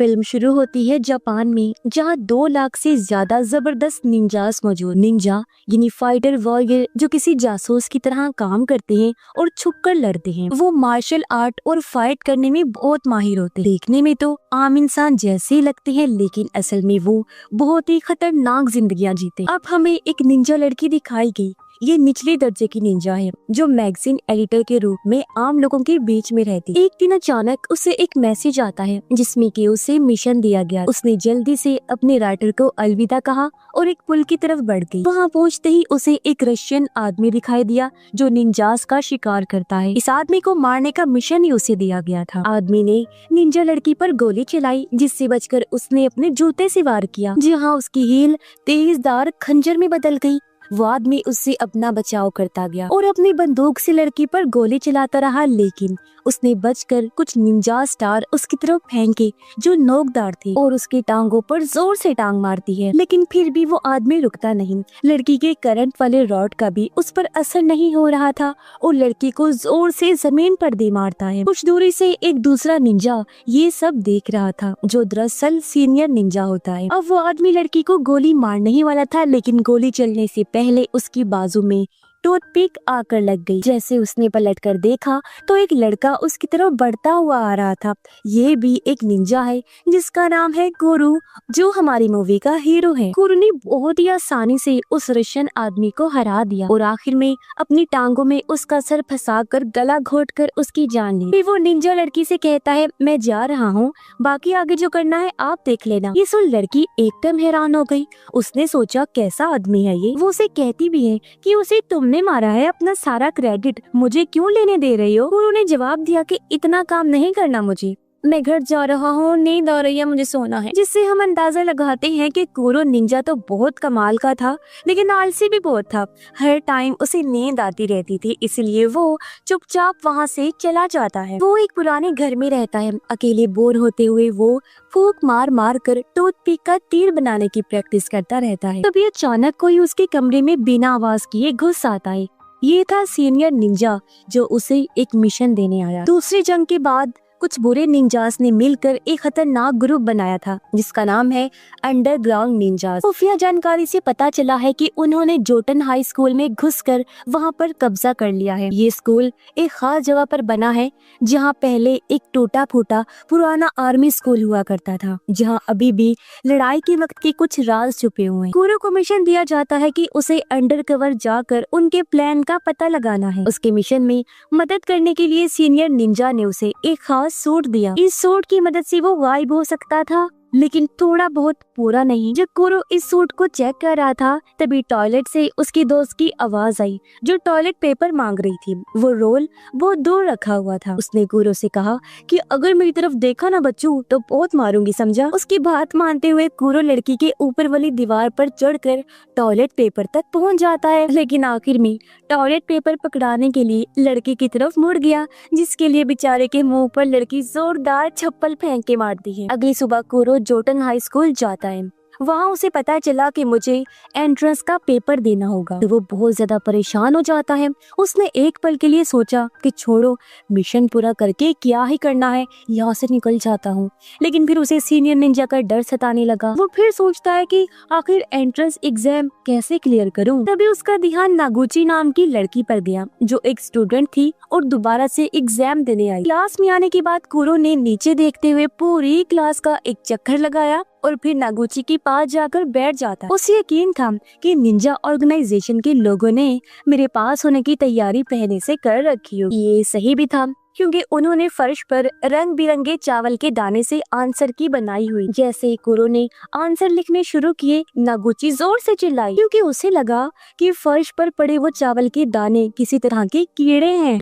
Film शुरू होती है जापान में, जहां 2 लाख से ज्यादा जबरदस्त निंजास मौजूद। निंजा यानी फाइटर वॉरियर जो किसी जासूस की तरह काम करते हैं और छुपकर लड़ते हैं। वो मार्शल आर्ट और फाइट करने में बहुत माहिर होते हैं। देखने में तो आम इंसान जैसे ही लगते हैं, लेकिन असल में वो बहुत ही खतरनाक जिंदगियां जीते। अब हमें एक निंजा लड़की दिखाई गई। ये निचले दर्जे की निंजा है जो मैगजीन एडिटर के रूप में आम लोगों के बीच में रहती। एक दिन अचानक उसे एक मैसेज आता है जिसमें कि उसे मिशन दिया गया। उसने जल्दी से अपने राइटर को अलविदा कहा और एक पुल की तरफ बढ़ गई। वहाँ पहुँचते ही उसे एक रशियन आदमी दिखाई दिया जो निंजास का शिकार करता है। इस आदमी को मारने का मिशन ही उसे दिया गया था। आदमी ने निंजा लड़की पर गोली चलाई, जिससे बचकर उसने अपने जूते से वार किया, जहाँ उसकी हील तेजदार खंजर में बदल गई। वो आदमी उससे अपना बचाव करता गया और अपनी बंदूक से लड़की पर गोली चलाता रहा, लेकिन उसने बचकर कुछ निंजा स्टार उसकी तरफ फेंके जो नोकदार थे और उसकी टांगों पर जोर से टांग मारती है। लेकिन फिर भी वो आदमी रुकता नहीं। लड़की के करंट वाले रॉड का भी उस पर असर नहीं हो रहा था और लड़की को जोर से जमीन पर दे मारता है। कुछ दूरी से एक दूसरा निंजा ये सब देख रहा था, जो दरअसल सीनियर निंजा होता है। अब वो आदमी लड़की को गोली मारने ही वाला था, लेकिन गोली चलने से पहले उसकी बाजू में टूथपिक आकर लग गई। जैसे उसने पलटकर देखा तो एक लड़का उसकी तरफ बढ़ता हुआ आ रहा था। ये भी एक निंजा है जिसका नाम है गुरु, जो हमारी मूवी का हीरो है। गुरु ने बहुत ही आसानी से उस रशियन आदमी को हरा दिया और आखिर में अपनी टांगों में उसका सर फंसाकर गला घोटकर उसकी जान ली। फिर वो निंजा लड़की से कहता है, मैं जा रहा हूँ, बाकी आगे जो करना है आप देख लेना। ये सुन लड़की एकदम हैरान हो गई। उसने सोचा कैसा आदमी है ये। वो उसे कहती भी है कि उसे तुमने मारा है, अपना सारा क्रेडिट मुझे क्यों लेने दे रही हो। उन्होंने जवाब दिया कि इतना काम नहीं करना मुझे, मैं घर जा रहा हूँ, नींद आ रही है, मुझे सोना है। जिससे हम अंदाजा लगाते हैं कि कुरो निंजा तो बहुत कमाल का था, लेकिन आलसी भी बहुत था। हर टाइम उसे नींद आती रहती थी, इसलिए वो चुपचाप वहाँ से चला जाता है। वो एक पुराने घर में रहता है। अकेले बोर होते हुए वो फूंक मार मार कर टूथपिक का तीर बनाने की प्रैक्टिस करता रहता है। तभी अचानक कोई उसके कमरे में बिना आवाज किए घुस आता है। ये था सीनियर निंजा जो उसे एक मिशन देने आया। दूसरी जंग के बाद कुछ बुरे निंजास ने मिलकर एक खतरनाक ग्रुप बनाया था जिसका नाम है अंडरग्राउंड निंजास। खुफिया जानकारी से पता चला है कि उन्होंने जोटन हाई स्कूल में घुसकर वहां पर कब्जा कर लिया है। ये स्कूल एक खास जगह पर बना है जहां पहले एक टूटा फूटा पुराना आर्मी स्कूल हुआ करता था, जहां अभी भी लड़ाई के वक्त के कुछ राज छुपे हुए हैं। कुरो को मिशन दिया जाता है कि उसे अंडरकवर जाकर उनके प्लान का पता लगाना है। उसके मिशन में मदद करने के लिए सीनियर निंजा ने उसे एक खास सूट दिया। इस सूट की मदद से वो गायब हो सकता था, लेकिन थोड़ा बहुत पूरा नहीं। जब कुरो इस सूट को चेक कर रहा था तभी टॉयलेट से उसकी दोस्त की आवाज आई जो टॉयलेट पेपर मांग रही थी। वो रोल बहुत दूर रखा हुआ था। उसने कुरो से कहा कि अगर मेरी तरफ देखा ना बच्चू तो बहुत मारूंगी, समझा। उसकी बात मानते हुए कुरो लड़की के ऊपर वाली दीवार पर चढ़कर टॉयलेट पेपर तक पहुंच जाता है, लेकिन आखिर में टॉयलेट पेपर पकड़ाने के लिए लड़की की तरफ मुड़ गया, जिसके लिए बेचारे के मुंह पर लड़की जोरदार चप्पल फेंक के मारती है। अगली सुबह कुरो जोटन हाई स्कूल जाता है। वहाँ उसे पता चला कि मुझे एंट्रेंस का पेपर देना होगा, तो वो बहुत ज्यादा परेशान हो जाता है। उसने एक पल के लिए सोचा कि छोड़ो, मिशन पूरा करके क्या ही करना है, यहाँ से निकल जाता हूँ। लेकिन फिर उसे सीनियर निंजा का डर सताने लगा। वो फिर सोचता है कि आखिर एंट्रेंस एग्जाम कैसे क्लियर करूँ। तभी उसका ध्यान नागुची नाम की लड़की पर गया जो एक स्टूडेंट थी और दोबारा से एग्जाम देने आई। क्लास में आने के बाद कुरो ने नीचे देखते हुए पूरी क्लास का एक चक्कर लगाया और फिर नागुची के पास जाकर बैठ जाता। उसे यकीन था कि निंजा ऑर्गेनाइजेशन के लोगों ने मेरे पास होने की तैयारी पहले से कर रखी हो। ये सही भी था, क्योंकि उन्होंने फर्श पर रंग बिरंगे चावल के दाने से आंसर की बनाई हुई। जैसे ही कुरो ने आंसर लिखने शुरू किए, नागुची जोर से चिल्लाई, क्योंकि उसे लगा कि फर्श पर पड़े वो चावल के दाने किसी तरह के कीड़े हैं।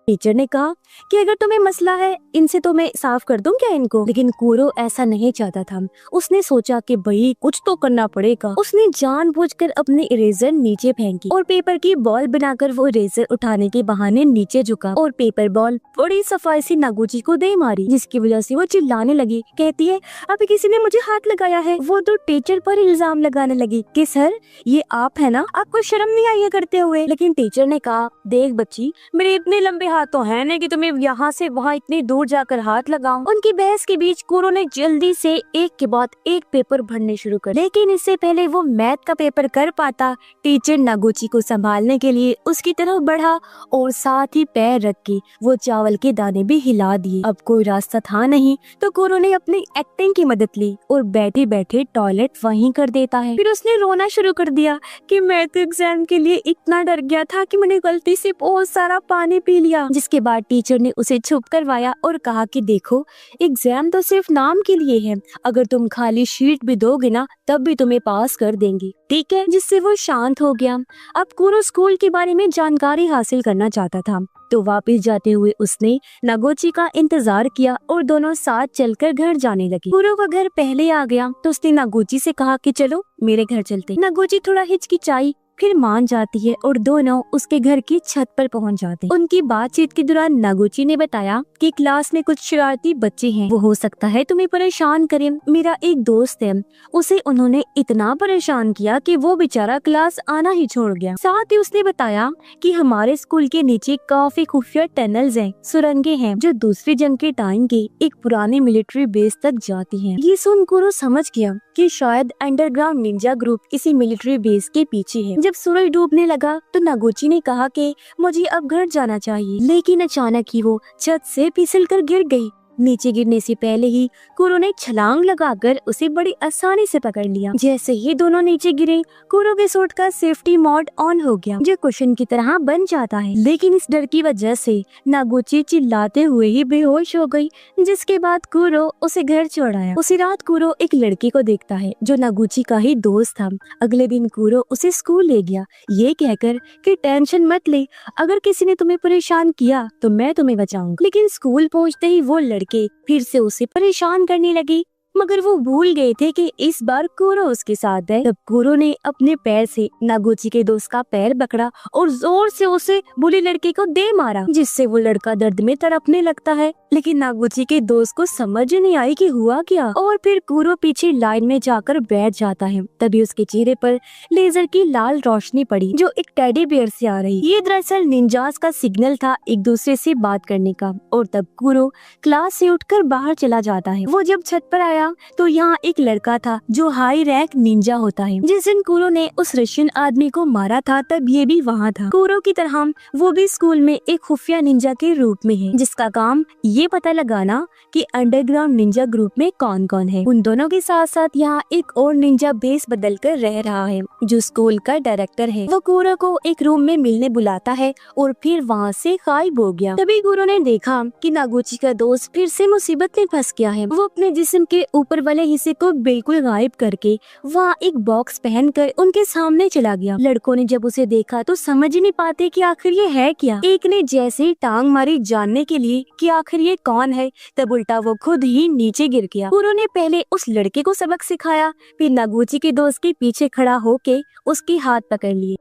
टीचर ने कहा कि अगर तुम्हें मसला है इनसे तो मैं साफ कर दूं क्या इनको। लेकिन कुरो ऐसा नहीं चाहता था। उसने सोचा कि भाई कुछ तो करना पड़ेगा। उसने जानबूझकर अपने इरेजर नीचे फेंकी और पेपर की बॉल बनाकर वो इरेजर उठाने के बहाने नीचे झुका और पेपर बॉल बड़ी सफाई से नागुची को दे मारी, जिसकी वजह से वो चिल्लाने लगी। कहती है, अभी किसी ने मुझे हाथ लगाया है। वो तो टीचर पर इल्जाम लगाने लगी कि सर ये आप है ना, आपको शर्म नहीं आई है करते हुए। लेकिन टीचर ने कहा, देख बच्ची, मेरे इतने लंबे हाथ तो है नहीं कि तुम्हें यहाँ से वहाँ इतनी दूर जाकर हाथ लगाऊं। उनकी बहस के बीच कुरो ने जल्दी से एक के बाद एक पेपर भरने शुरू कर, लेकिन इससे पहले वो मैथ का पेपर कर पाता, टीचर नागुची को संभालने के लिए उसकी तरफ बढ़ा और साथ ही पैर रख के वो चावल के दाने भी हिला दिए। अब कोई रास्ता था नहीं तो कुरो ने अपनी एक्टिंग की मदद ली और बैठे बैठे टॉयलेट वहीं कर देता है। फिर उसने रोना शुरू कर दिया कि मैं तो एग्जाम के लिए इतना डर गया था कि मैंने गलती से बहुत सारा पानी पी लिया। जिसके बाद टीचर ने उसे चुप करवाया और कहा कि देखो, एग्जाम तो सिर्फ नाम के लिए है, अगर तुम खाली शीट भी दोगे ना तब भी तुम्हें पास कर देंगी, ठीक है। जिससे वो शांत हो गया। अब कुरो स्कूल के बारे में जानकारी हासिल करना चाहता था तो वापस जाते हुए उसने नागुची का इंतजार किया और दोनों साथ चलकर घर जाने लगे। कुरो का घर पहले आ गया तो उसने नागुची से कहा कि चलो मेरे घर चलते। नागुची थोड़ा हिचकिचाई, फिर मान जाती है और दोनों उसके घर की छत पर पहुंच जाते हैं। उनकी बातचीत के दौरान नागुची ने बताया कि क्लास में कुछ शरारती बच्चे हैं, वो हो सकता है तुम्हें परेशान करें। मेरा एक दोस्त है, उसे उन्होंने इतना परेशान किया कि वो बेचारा क्लास आना ही छोड़ गया। साथ ही उसने बताया कि हमारे स्कूल के नीचे काफी खुफिया टनल्स हैं, सुरंगें हैं जो दूसरी जंग के टाइम के एक पुराने मिलिट्री बेस तक जाती हैं। ये सुन कुरो समझ गया कि शायद अंडरग्राउंड निंजा ग्रुप इसी मिलिट्री बेस के पीछे है। जब सूरज डूबने लगा तो नागुची ने कहा कि मुझे अब घर जाना चाहिए, लेकिन अचानक ही वो छत से फिसलकर गिर गई। नीचे गिरने से पहले ही कुरो ने छलांग लगाकर उसे बड़ी आसानी से पकड़ लिया। जैसे ही दोनों नीचे गिरे, कुरो के सूट का सेफ्टी मोड ऑन हो गया जो कुशन की तरह बन जाता है, लेकिन इस डर की वजह से नागुची चिल्लाते हुए ही बेहोश हो गई। जिसके बाद कुरो उसे घर छोड़ाया। उसी रात कुरो एक लड़के को देखता है जो नागुची का ही दोस्त था। अगले दिन कुरो उसे स्कूल ले गया, ये कहकर कि टेंशन मत ले, अगर किसी ने तुम्हें परेशान किया तो मैं तुम्हें बचाऊंगा। लेकिन स्कूल पहुँचते ही वो लड़के फिर से उसे परेशान करने लगे, मगर वो भूल गए थे कि इस बार कुरो उसके साथ है। तब कुरो ने अपने पैर से नागुची के दोस्त का पैर पकड़ा और जोर से उसे बुली लड़के को दे मारा, जिससे वो लड़का दर्द में तड़पने लगता है। लेकिन नागुची के दोस्त को समझ नहीं आई कि हुआ क्या, और फिर कुरो पीछे लाइन में जाकर बैठ जाता है। तभी उसके चेहरे पर लेजर की लाल रोशनी पड़ी जो एक टेडी बियर से आ रही। ये दरअसल निंजास का सिग्नल था एक दूसरे से बात करने का। और तब कुरो क्लास से उठकर बाहर चला जाता है। वो जब छत पर आया तो यहाँ एक लड़का था जो हाई रैंक निंजा होता है। जिस दिन कुरो ने उस रशियन आदमी को मारा था तब ये भी वहाँ था। कुरो की तरह वो भी स्कूल में एक खुफिया निंजा के रूप में है, जिसका काम ये पता लगाना कि अंडरग्राउंड निंजा ग्रुप में कौन कौन है। उन दोनों के साथ साथ यहाँ एक और निंजा बेस बदल कर रह रहा है जो स्कूल का डायरेक्टर है। वो कुरो को एक रूम में मिलने बुलाता है और फिर वहाँ से गायब हो गया। तभी कुरो ने देखा कि नागुची का दोस्त फिर से मुसीबत में फंस गया है। वो अपने जिस्म के ऊपर वाले हिस्से को बिल्कुल गायब करके वहाँ एक बॉक्स पहनकर उनके सामने चला गया। लड़कों ने जब उसे देखा तो समझ ही नहीं पाते कि आखिर ये है क्या। एक ने जैसे ही टांग मारी जानने के लिए कि आखिर ये कौन है, तब उल्टा वो खुद ही नीचे गिर गया। कुरो ने पहले उस लड़के को सबक सिखाया, फिर नागुची के दोस्त के पीछे खड़ा होके उसके हाथ पकड़ लिए।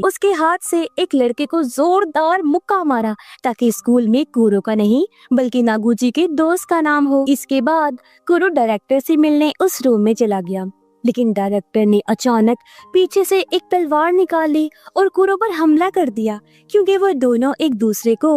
उसके हाथ से एक लड़के को जोरदार मुक्का मारा ताकि स्कूल में कुरो का नहीं बल्कि नागुची के दोस्त का नाम हो। इसके बाद कुरो डायरेक्टर से मिलने उस रूम में चला गया, लेकिन डायरेक्टर ने अचानक पीछे से एक तलवार निकाल ली और कुरो पर हमला कर दिया, क्योंकि वो दोनों एक दूसरे को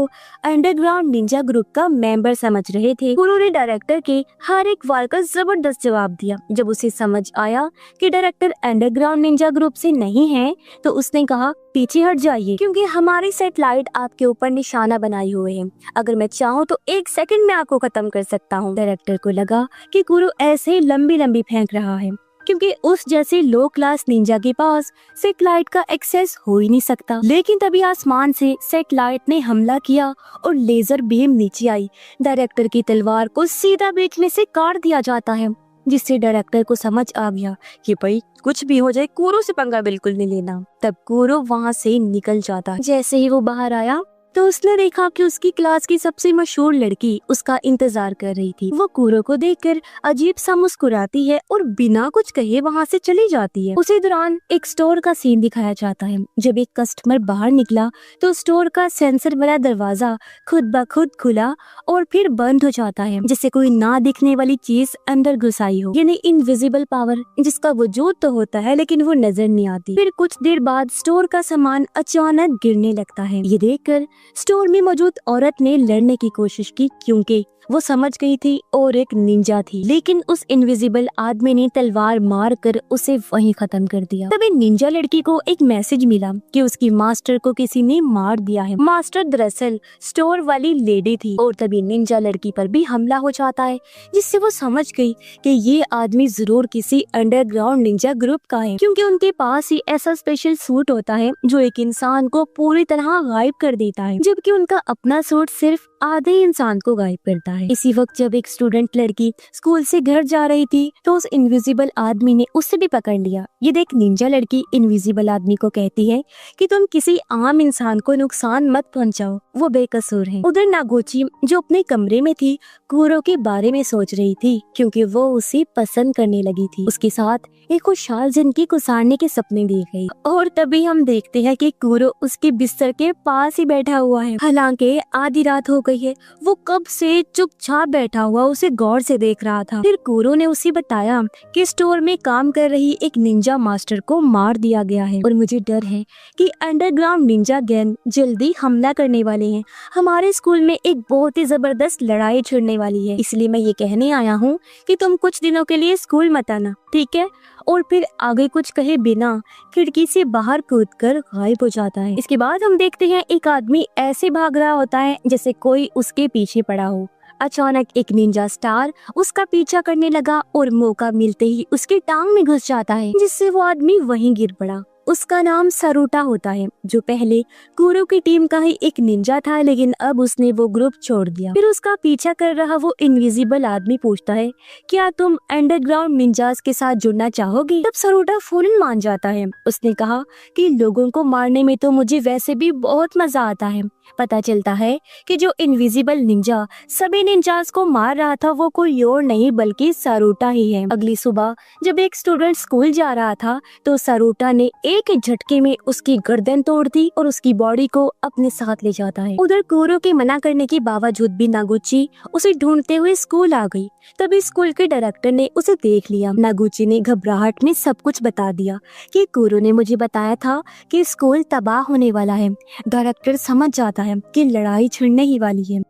अंडरग्राउंड निंजा ग्रुप का मेंबर समझ रहे थे। कुरो ने डायरेक्टर के हर एक वार का जबरदस्त जवाब दिया। जब उसे समझ आया कि डायरेक्टर अंडरग्राउंड निंजा ग्रुप से नहीं है तो उसने कहा, पीछे हट जाइए, क्योंकि हमारी सैटेलाइट आपके ऊपर निशाना बनाए हुए है। अगर मैं चाहूँ तो 1 सेकंड में आपको खत्म कर सकता हूँ। डायरेक्टर को लगा कि कुरो ऐसे लंबी लंबी फेंक रहा है, क्योंकि उस जैसे लो क्लास निंजा के पास सैटेलाइट का एक्सेस हो ही नहीं सकता। लेकिन तभी आसमान से सैटेलाइट ने हमला किया और लेजर बीम नीचे आई। डायरेक्टर की तलवार को सीधा बीच में से काट दिया जाता है, जिससे डायरेक्टर को समझ आ गया कि भाई कुछ भी हो जाए कुरो से पंगा बिल्कुल नहीं लेना। तब कुरो वहाँ से निकल जाता है। जैसे ही वो बाहर आया तो उसने देखा कि उसकी क्लास की सबसे मशहूर लड़की उसका इंतजार कर रही थी। वो कुरो को देखकर अजीब सा मुस्कुराती है और बिना कुछ कहे वहाँ से चली जाती है। उसी दौरान एक स्टोर का सीन दिखाया जाता है। जब एक कस्टमर बाहर निकला तो स्टोर का सेंसर वाला दरवाजा खुद ब खुद खुला और फिर बंद हो जाता है, जैसे कोई ना दिखने वाली चीज अंदर घुसाई हो, यानी इनविजिबल पावर, जिसका वजूद तो होता है लेकिन वो नजर नहीं आती। फिर कुछ देर बाद स्टोर का सामान अचानक गिरने लगता है। ये देखकर स्टोर में मौजूद औरत ने लड़ने की कोशिश की क्योंकि वो समझ गई थी और एक निंजा थी, लेकिन उस इनविजिबल आदमी ने तलवार मार कर उसे वहीं खत्म कर दिया। तभी निंजा लड़की को एक मैसेज मिला कि उसकी मास्टर को किसी ने मार दिया है। मास्टर दरअसल स्टोर वाली लेडी थी और तभी निंजा लड़की पर भी हमला हो जाता है, जिससे वो समझ गई कि ये आदमी जरूर किसी अंडरग्राउंड निंजा ग्रुप का है, क्योंकि उनके पास ही ऐसा स्पेशल सूट होता है जो एक इंसान को पूरी तरह गायब कर देता है, जबकि उनका अपना सूट सिर्फ आधे इंसान को गायब करता है। इसी वक्त जब एक स्टूडेंट लड़की स्कूल से घर जा रही थी तो उस इनविजिबल आदमी ने उसे भी पकड़ लिया। ये देख निंजा लड़की इनविजिबल आदमी को कहती है कि तुम किसी आम इंसान को नुकसान मत पहुंचाओ, वो बेकसूर है। उधर नागोची जो अपने कमरे में थी कुरो के बारे में सोच रही थी क्योंकि वो उसे पसंद करने लगी थी। उसके साथ एक खुशहाल जिंदगी गुजारने के सपने देख गई और तभी हम देखते हैं कि कुरो उसके बिस्तर के पास ही बैठा हुआ है। हालांकि आधी रात हो गई है, वो कब से चुपचाप बैठा हुआ उसे गौर से देख रहा था। फिर कुरो ने उसे बताया कि स्टोर में काम कर रही एक निंजा मास्टर को मार दिया गया है और मुझे डर है कि अंडरग्राउंड निंजा गैंग जल्दी हमला करने वाले हैं। हमारे स्कूल में एक बहुत ही जबरदस्त लड़ाई छिड़ने वाली है, इसलिए मैं ये कहने आया हूँ कि तुम कुछ दिनों के लिए स्कूल मत आना, ठीक है? और फिर आगे कुछ कहे बिना खिड़की से बाहर कूदकर गायब हो जाता है। इसके बाद हम देखते हैं एक आदमी ऐसे भाग रहा होता है जैसे कोई उसके पीछे पड़ा हो। अचानक एक निंजा स्टार उसका पीछा करने लगा और मौका मिलते ही उसकी टांग में घुस जाता है, जिससे वो आदमी वहीं गिर पड़ा। उसका नाम सरूटा होता है, जो पहले कुरो की टीम का ही एक निंजा था, लेकिन अब उसने वो ग्रुप छोड़ दिया। फिर उसका पीछा कर रहा वो इनविजिबल आदमी पूछता है, क्या तुम अंडरग्राउंड निंजास के साथ जुड़ना चाहोगी? तब सरूटा फौरन मान जाता है। उसने कहा कि लोगों को मारने में तो मुझे वैसे भी बहुत मजा आता है। पता चलता है कि जो इनविजिबल निंजा सभी निंजास को मार रहा था वो कोई और नहीं बल्कि सरूटा ही है। अगली सुबह जब एक स्टूडेंट स्कूल जा रहा था तो सरूटा ने एक झटके में उसकी गर्दन तोड़ दी और उसकी बॉडी को अपने साथ ले जाता है। उधर कुरो के मना करने के बावजूद भी नागुची उसे ढूंढते हुए स्कूल आ गई। तभी स्कूल के डायरेक्टर ने उसे देख लिया। नागुची ने घबराहट में सब कुछ बता दिया कि कुरो ने मुझे बताया था कि स्कूल तबाह होने वाला है। डायरेक्टर समझ जाता है कि लड़ाई छिड़ने ही वाली है।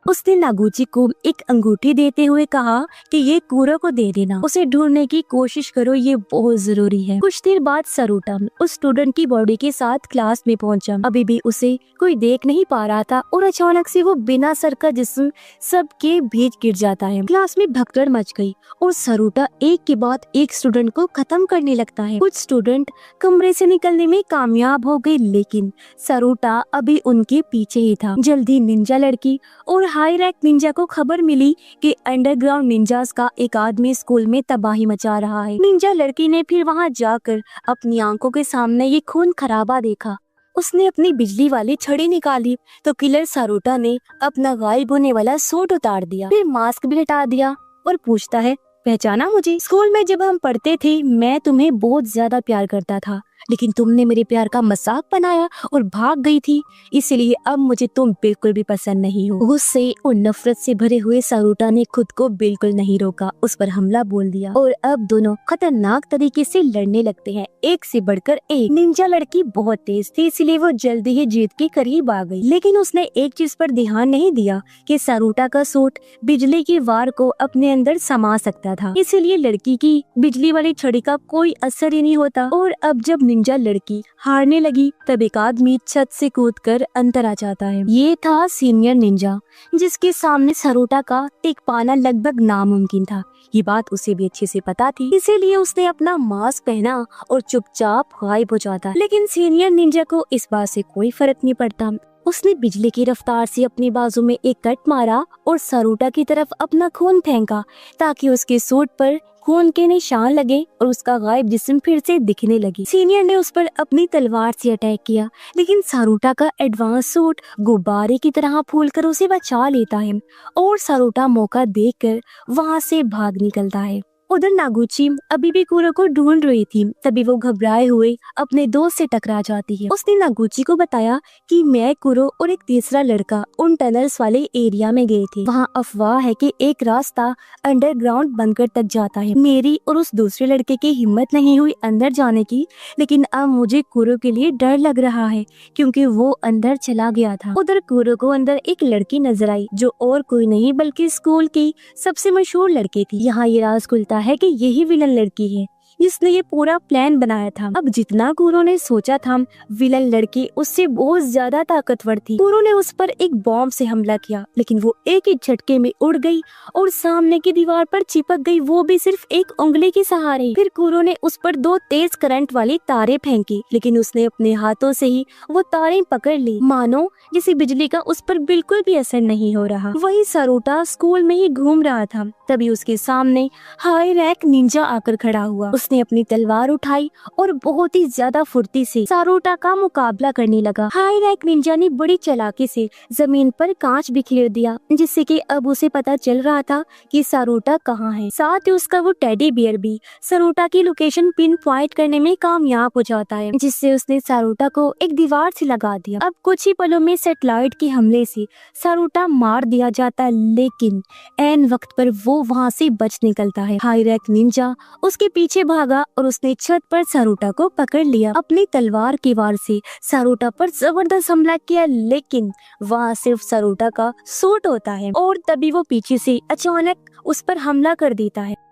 उसने नागुची को एक अंगूठी देते हुए कहा कि ये कुरो को दे देना, उसे ढूंढने की कोशिश करो, ये बहुत जरूरी है। कुछ देर बाद सरूटा उस स्टूडेंट की बॉडी के साथ क्लास में पहुंचा। अभी भी उसे कोई देख नहीं पा रहा था और अचानक से वो बिना सर का जिस्म सबके बीच गिर जाता है। क्लास में भगदड़ मच गई और सरूटा एक के बाद एक स्टूडेंट को खत्म करने लगता है। कुछ स्टूडेंट कमरे से निकलने में कामयाब हो गए, लेकिन सरूटा अभी उनके पीछे ही था। जल्दी निंजा लड़की और हाई रैंक निंजा को खबर मिली कि अंडरग्राउंड निंजास का एक आदमी स्कूल में तबाही मचा रहा है। निंजा लड़की ने फिर वहां जाकर अपनी आंखों के सामने ये खून खराबा देखा। उसने अपनी बिजली वाली छड़ी निकाली तो किलर सरूटा ने अपना गायब होने वाला सूट उतार दिया, फिर मास्क भी हटा दिया और पूछता है, पहचाना मुझे? स्कूल में जब हम पढ़ते थे मैं तुम्हें बहुत ज्यादा प्यार करता था, लेकिन तुमने मेरे प्यार का मजाक बनाया और भाग गई थी, इसलिए अब मुझे तुम बिल्कुल भी पसंद नहीं हो। गुस्से और नफरत से भरे हुए सरूटा ने खुद को बिल्कुल नहीं रोका, उस पर हमला बोल दिया और अब दोनों खतरनाक तरीके से लड़ने लगते हैं, एक से बढ़कर एक। निंजा लड़की बहुत तेज थी, इसलिए वो जल्दी ही जीत के करीब आ गई, लेकिन उसने एक चीज पर ध्यान नहीं दिया कि सरूटा का सूट बिजली की वार को अपने अंदर समा सकता था, इसीलिए लड़की की बिजली वाली छड़ी का कोई असर ही नहीं होता। और अब जब निंजा लड़की हारने लगी तब एक आदमी छत से कूदकर अंदर आ जाता है। ये था सीनियर निंजा, जिसके सामने सरूटा का टिक पाना लगभग नामुमकिन था। ये बात उसे भी अच्छे से पता थी, इसीलिए उसने अपना मास्क पहना और चुपचाप गायब हो जाता। लेकिन सीनियर निंजा को इस बात से कोई फर्क नहीं पड़ता। उसने बिजली की रफ्तार से अपनी बाजू में एक कट मारा और सरूटा की तरफ अपना खून फेंका ताकि उसके सूट पर खून के निशान लगे और उसका गायब जिस्म फिर से दिखने लगी। सीनियर ने उस पर अपनी तलवार से अटैक किया, लेकिन सरूटा का एडवांस सूट गुब्बारे की तरह फूलकर उसे बचा लेता है और सरूटा मौका देखकर वहां से भाग निकलता है। उधर नागुची अभी भी कुरो को ढूंढ रही थी। तभी वो घबराए हुए अपने दोस्त से टकरा जाती है। उसने नागुची को बताया कि मैं, कुरो और एक तीसरा लड़का उन टनल्स वाले एरिया में गए थे। वहाँ अफवाह है कि एक रास्ता अंडरग्राउंड बंकर तक जाता है। मेरी और उस दूसरे लड़के की हिम्मत नहीं हुई अंदर जाने की, लेकिन अब मुझे कुरो के लिए डर लग रहा है क्योंकि वो अंदर चला गया था। उधर कुरो को अंदर एक लड़की नजर आई जो और कोई नहीं बल्कि स्कूल की सबसे मशहूर लड़की थी। यहाँ ये राज खुलता है कि यही विलन लड़की है जिसने ये पूरा प्लान बनाया था। अब जितना कुरो ने सोचा था, विलन लड़की उससे बहुत ज्यादा ताकतवर थी। कुरो ने उस पर एक बॉम्ब से हमला किया, लेकिन वो एक ही झटके में उड़ गई और सामने की दीवार पर चिपक गई, वो भी सिर्फ एक उंगली के सहारे। फिर कुरो ने उस पर 2 तेज करंट वाली तारें फेंकी, लेकिन उसने अपने हाथों से ही वो तारें पकड़ ली, मानो जैसे बिजली का उस पर बिल्कुल भी असर नहीं हो रहा। वही सारूटा स्कूल में ही घूम रहा था। तभी उसके सामने हाई रैंक निंजा आकर खड़ा हुआ। उसने अपनी तलवार उठाई और बहुत ही ज्यादा फुर्ती से सारूटा का मुकाबला करने लगा। हाई रैंक निंजा ने बड़ी चालाकी से जमीन पर कांच बिखेर दिया, जिससे कि अब उसे पता चल रहा था कि सारूटा कहाँ है। साथ ही उसका वो टेडी बियर भी सारूटा की लोकेशन पिन पॉइंट करने में कामयाब हो जाता है, जिससे उसने सारूटा को एक दीवार से लगा दिया। अब कुछ ही पलों में सैटेलाइट के हमले से सारूटा मार दिया जाता है, लेकिन ऐन वक्त पर वो वहाँ से बच निकलता है। हाई रैंक निंजा उसके पीछे भागा और उसने छत पर सारूटा को पकड़ लिया। अपनी तलवार की वार से सारूटा पर जबरदस्त हमला किया, लेकिन वहाँ सिर्फ सारूटा का सूट होता है और तभी वो पीछे से अचानक उस पर हमला कर देता है।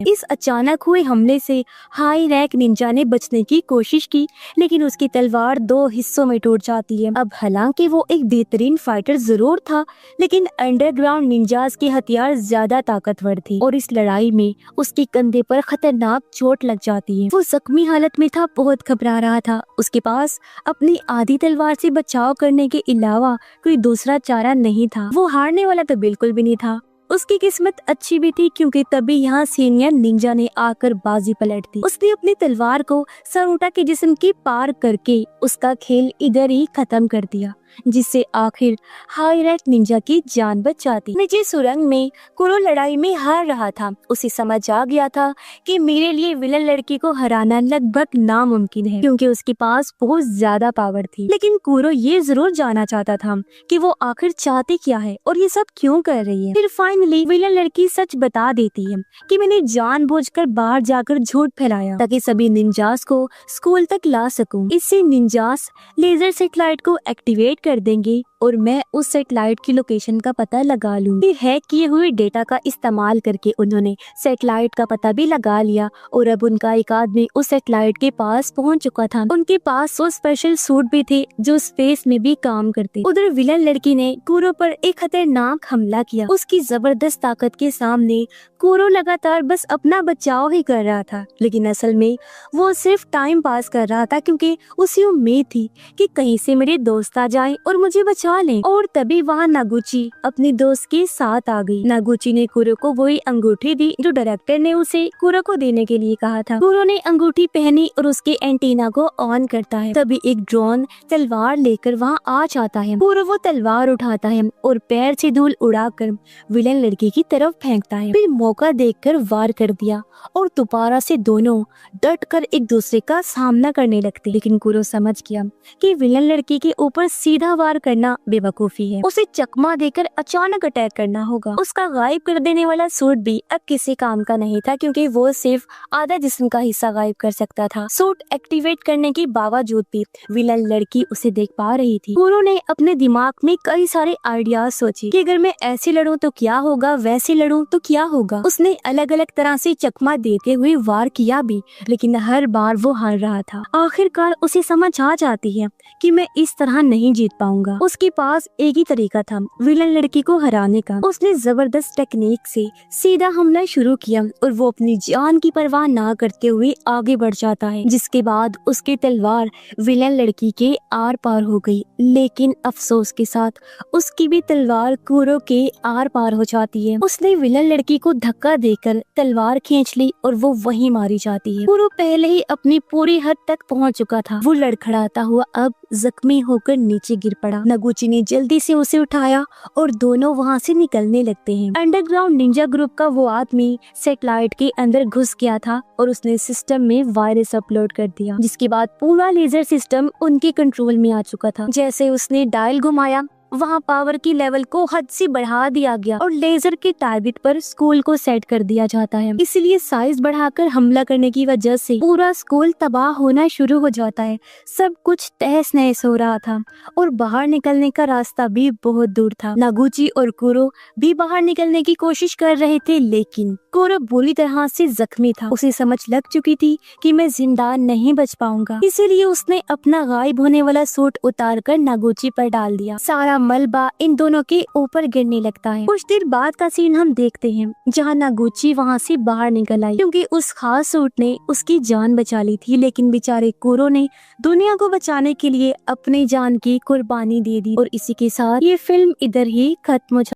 इस अचानक हुए हमले से हाई रैंक निंजा ने बचने की कोशिश की, लेकिन उसकी तलवार 2 हिस्सों में टूट जाती है। अब हालांकि वो एक बेहतरीन फाइटर जरूर था, लेकिन अंडरग्राउंड निंजास के हथियार ज्यादा ताकतवर थे और इस लड़ाई में उसके कंधे पर खतरनाक चोट लग जाती है। वो जख्मी हालत में था, बहुत घबरा रहा था। उसके पास अपनी आधी तलवार से बचाव करने के अलावा कोई दूसरा चारा नहीं था। वो हारने वाला तो बिल्कुल भी नहीं था। उसकी किस्मत अच्छी भी थी क्योंकि तभी यहाँ सीनियर निंजा ने आकर बाजी पलट दी। उसने अपनी तलवार को सारूटा के जिस्म के पार करके उसका खेल इधर ही खत्म कर दिया, जिससे आखिर हाई रैंक निंजा की जान बच जाती। नीचे सुरंग में कुरो लड़ाई में हार रहा था। उसे समझ आ गया था कि मेरे लिए विलन लड़की को हराना लगभग नामुमकिन है क्योंकि उसके पास बहुत ज्यादा पावर थी। लेकिन कुरो ये जरूर जानना चाहता था कि वो आखिर चाहती क्या है और ये सब क्यों कर रही है। फिर फाइनली विलन लड़की सच बता देती है कि मैंने जानबूझकर बाहर जाकर झूठ फैलाया ताकि सभी निंजास को स्कूल तक ला सकूं। इससे निंजास लेजर सैटेलाइट को एक्टिवेट कर देंगे और मैं उस सैटेलाइट की लोकेशन का पता लगा लूंगी। फिर हैक किए हुए डेटा का इस्तेमाल करके उन्होंने सैटेलाइट का पता भी लगा लिया और अब उनका एक आदमी उस सैटेलाइट के पास पहुंच चुका था। उनके पास 100 स्पेशल सूट भी थे जो स्पेस में भी काम करते। उधर विलन लड़की ने कुरो पर एक खतरनाक हमला किया। उसकी जबरदस्त ताकत के सामने कुरो लगातार बस अपना बचाव ही कर रहा था, लेकिन असल में वो सिर्फ टाइम पास कर रहा था क्योंकि उसे उम्मीद थी कि कहीं से मेरे दोस्त आ जाएं और मुझे बचा लें। और तभी वहाँ नागुची अपने दोस्त के साथ आ गई। नागुची ने कुरो को वही अंगूठी दी जो डायरेक्टर ने उसे कुरो को देने के लिए कहा था। कुरो ने अंगूठी पहनी और उसके एंटीना को ऑन करता है। तभी एक ड्रोन तलवार लेकर वहाँ आ जाता है। कुरो वो तलवार उठाता है और पैर से धूल उड़ाकर विलन लड़की की तरफ फेंकता है। फिर मौका देखकर वार कर दिया और दोबारा से दोनों डट कर एक दूसरे का सामना करने लगते। लेकिन कुरो समझ गया कि विलन लड़की के ऊपर सीधा वार करना बेवकूफी है। उसे चकमा देकर अचानक अटैक करना होगा। उसका गायब कर देने वाला सूट भी अब किसी काम का नहीं था क्योंकि वो सिर्फ आधा जिस्म का हिस्सा गायब कर सकता था। सूट एक्टिवेट करने के बावजूद भी विलन लड़की उसे देख पा रही थी। कुरो ने अपने दिमाग में कई सारे आइडियाज सोचे कि अगर मैं ऐसे लड़ूं तो क्या होगा, वैसे लड़ूं तो क्या होगा। उसने अलग अलग तरह से चकमा देते हुए वार किया भी, लेकिन हर बार वो हार रहा था। आखिरकार उसे समझ आ जाती है कि मैं इस तरह नहीं जीत पाऊंगा। उसके पास एक ही तरीका था विलन लड़की को हराने का। उसने जबरदस्त टेक्निक से सीधा हमला शुरू किया और वो अपनी जान की परवाह ना करते हुए आगे बढ़ जाता है, जिसके बाद उसकी तलवार विलन लड़की के आर पार हो गई। लेकिन अफसोस के साथ उसकी भी तलवार कुरो के आर पार हो जाती है। उसने विलन लड़की को धक्का देकर तलवार खींच ली और वो वहीं मारी जाती है। कुरो पहले ही अपनी पूरी हद तक पहुंच चुका था। वो लड़खड़ाता हुआ अब जख्मी होकर नीचे नीचे गिर पड़ा। नगुची ने जल्दी से उसे उठाया और दोनों वहाँ से निकलने लगते हैं। अंडरग्राउंड निंजा ग्रुप का वो आदमी सैटेलाइट के अंदर घुस गया था और उसने सिस्टम में वायरस अपलोड कर दिया, जिसके बाद पूरा लेजर सिस्टम उनके कंट्रोल में आ चुका था। जैसे उसने डायल घुमाया, वहाँ पावर की लेवल को हद से बढ़ा दिया गया और लेजर के टारगेट पर स्कूल को सेट कर दिया जाता है। इसलिए साइज बढ़ाकर हमला करने की वजह से पूरा स्कूल तबाह होना शुरू हो जाता है। सब कुछ तहस नहस हो रहा था और बाहर निकलने का रास्ता भी बहुत दूर था। नागुची और कुरो भी बाहर निकलने की कोशिश कर रहे थे, लेकिन कुरो बुरी तरह से जख्मी था। उसे समझ लग चुकी थी कि मैं जिंदा नहीं बच पाऊंगा, इसीलिए उसने अपना गायब होने वाला सूट उतार कर नागुची पर डाल दिया। सारा मलबा इन दोनों के ऊपर गिरने लगता है। कुछ देर बाद का सीन हम देखते हैं जहाँ नागुची वहाँ से बाहर निकल आई, क्योंकि उस खास सूट ने उसकी जान बचा ली थी। लेकिन बेचारे कुरो ने दुनिया को बचाने के लिए अपनी जान की कुर्बानी दे दी। और इसी के साथ ये फिल्म इधर ही खत्म हो